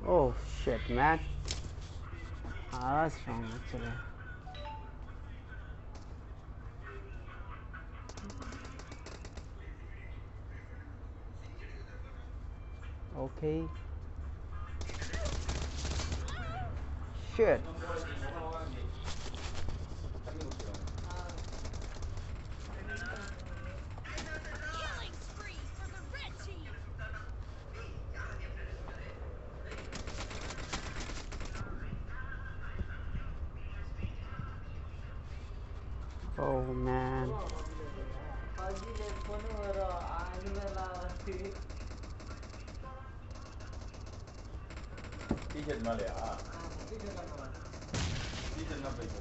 Oh shit, man. That's wrong actually. Okay. Shit. Killing spree for the red team. Oh man. T-shirt malaya. T-shirt na bai ko.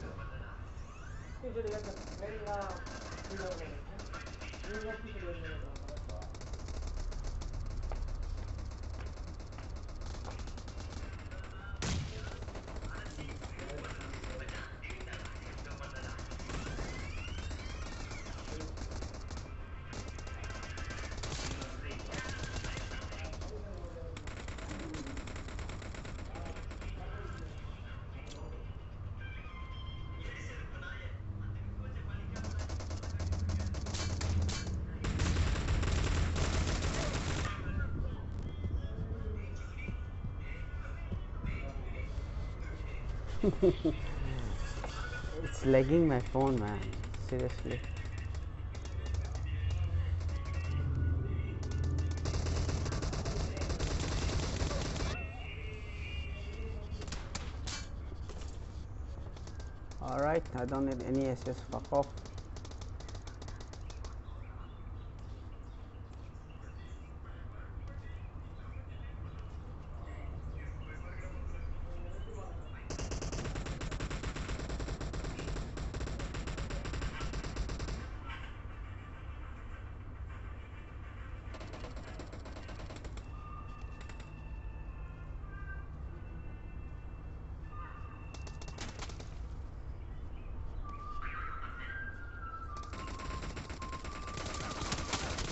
It's lagging my phone, man. Seriously. Alright, I don't need any SS. Fuck off.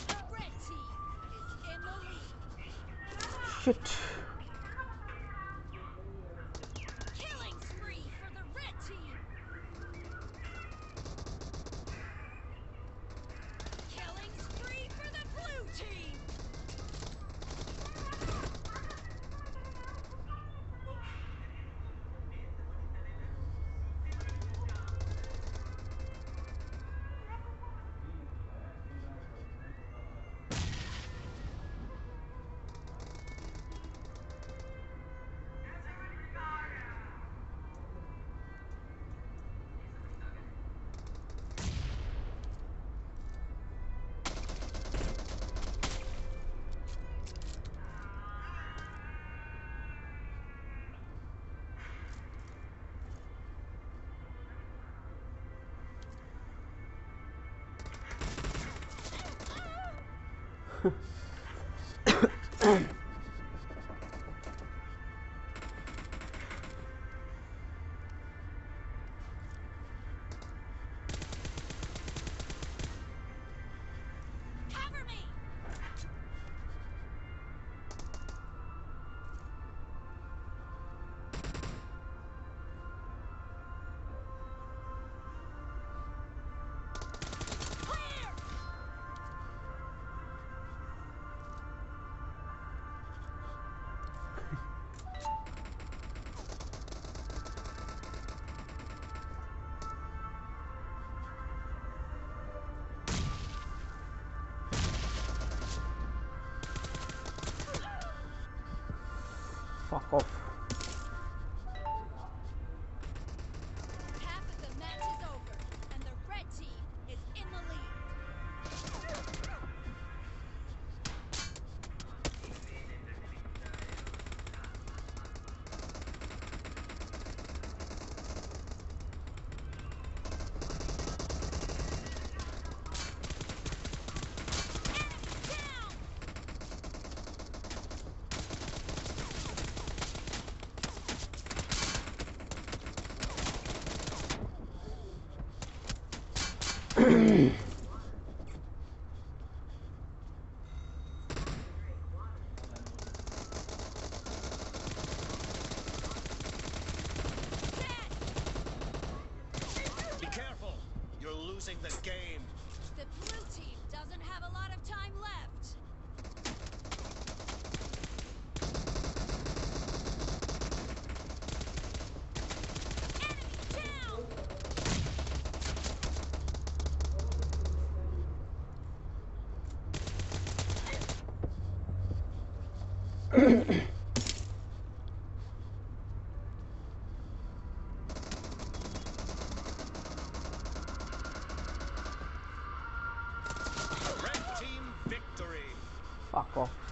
The red team is in the lead. Shit. Killing spree for the red team. Killing spree for the blue team. Cover me. Clear. Fuck off. Half of the match is over, and the red team is in the lead. Enemy down. losing the game. The blue team doesn't have a lot of time left. Enemy down! Red team victory. Fuck off.